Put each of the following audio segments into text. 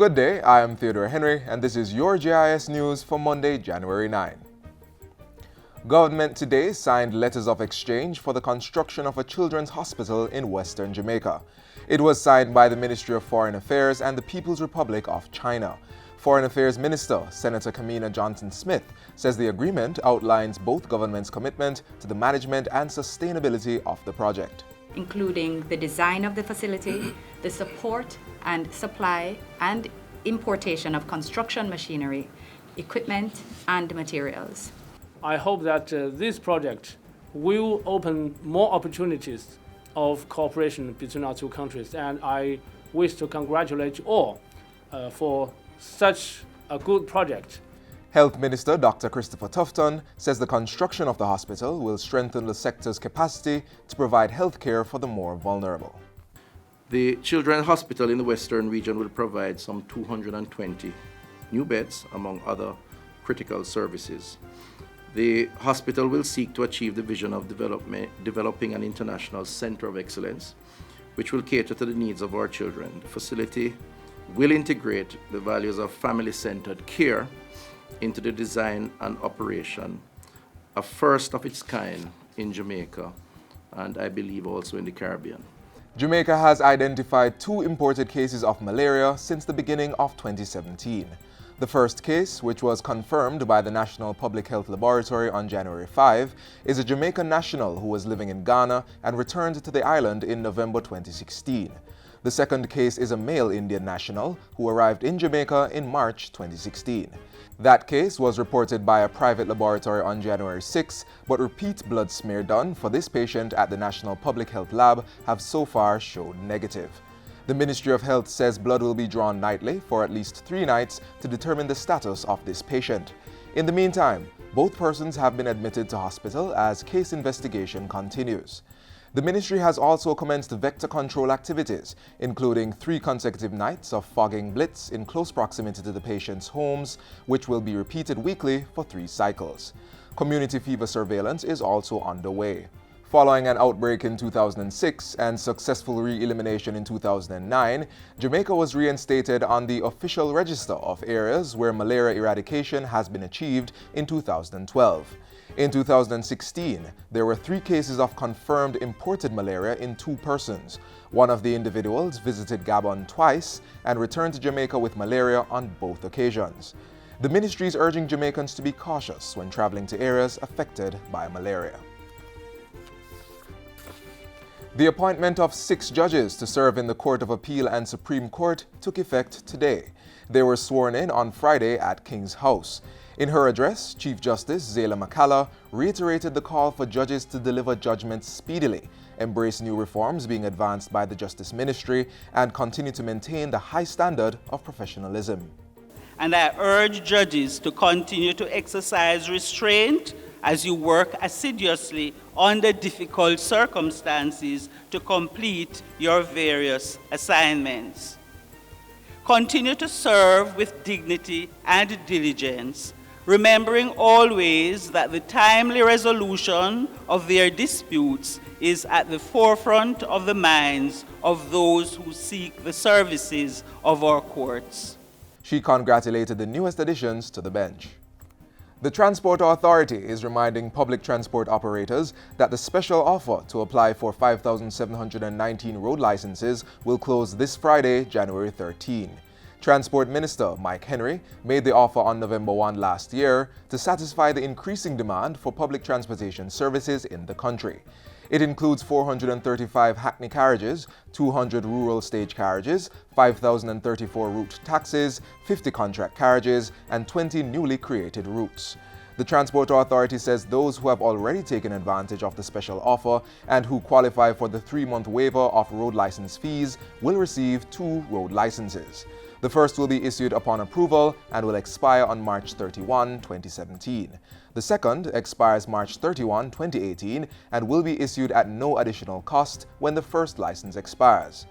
Good day, I am Theodore Henry, and this is your JIS news for Monday, January 9. Government today signed letters of exchange for the construction of a children's hospital in western Jamaica. It was signed by the Ministry of Foreign Affairs and the People's Republic of China. Foreign Affairs Minister Senator Kamina Johnson-Smith says the agreement outlines both governments' commitment to the management and sustainability of the project, including the design of the facility, the support and supply and importation of construction machinery, equipment and materials. I hope that this project will open more opportunities of cooperation between our two countries, and I wish to congratulate you all for such a good project. Health Minister Dr. Christopher Tufton says the construction of the hospital will strengthen the sector's capacity to provide health care for the more vulnerable. The Children's Hospital in the Western region will provide some 220 new beds, among other critical services. The hospital will seek to achieve the vision of developing an international center of excellence, which will cater to the needs of our children. The facility will integrate the values of family-centered care into the design and operation, a first of its kind in Jamaica, and I believe also in the Caribbean. Jamaica has identified 2 imported cases of malaria since the beginning of 2017. The first case, which was confirmed by the National Public Health Laboratory on January 5, is a Jamaican national who was living in Ghana and returned to the island in November 2016. The second case is a male Indian national who arrived in Jamaica in March 2016. That case was reported by a private laboratory on January 6, but repeat blood smear done for this patient at the National Public Health Lab have so far showed negative. The Ministry of Health says blood will be drawn nightly for at least 3 nights to determine the status of this patient. In the meantime, both persons have been admitted to hospital as case investigation continues. The ministry has also commenced vector control activities, including 3 consecutive nights of fogging blitz in close proximity to the patient's homes, which will be repeated weekly for 3 cycles. Community fever surveillance is also underway. Following an outbreak in 2006 and successful re-elimination in 2009, Jamaica was reinstated on the official register of areas where malaria eradication has been achieved in 2012. In 2016, there were 3 cases of confirmed imported malaria in 2 persons. One of the individuals visited Gabon twice and returned to Jamaica with malaria on both occasions. The ministry is urging Jamaicans to be cautious when traveling to areas affected by malaria. The appointment of 6 judges to serve in the Court of Appeal and Supreme Court took effect today. They were sworn in on Friday at King's House. In her address, Chief Justice Zayla McCalla reiterated the call for judges to deliver judgments speedily, embrace new reforms being advanced by the Justice Ministry, and continue to maintain the high standard of professionalism. And I urge judges to continue to exercise restraint as you work assiduously under difficult circumstances to complete your various assignments. Continue to serve with dignity and diligence, remembering always that the timely resolution of their disputes is at the forefront of the minds of those who seek the services of our courts. She congratulated the newest additions to the bench. The Transport Authority is reminding public transport operators that the special offer to apply for 5,719 road licenses will close this Friday, January 13. Transport Minister Mike Henry made the offer on November 1 last year to satisfy the increasing demand for public transportation services in the country. It includes 435 hackney carriages, 200 rural stage carriages, 5,034 route taxis, 50 contract carriages, and 20 newly created routes. The Transport Authority says those who have already taken advantage of the special offer and who qualify for the 3-month waiver of road license fees will receive 2 road licenses. The first will be issued upon approval and will expire on March 31, 2017. The second expires March 31, 2018 and will be issued at no additional cost when the first license expires.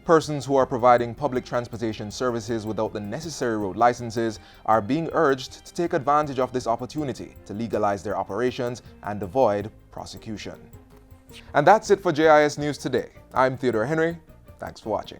Persons who are providing public transportation services without the necessary road licenses are being urged to take advantage of this opportunity to legalize their operations and avoid prosecution. And that's it for JIS News today. I'm Theodore Henry. Thanks for watching.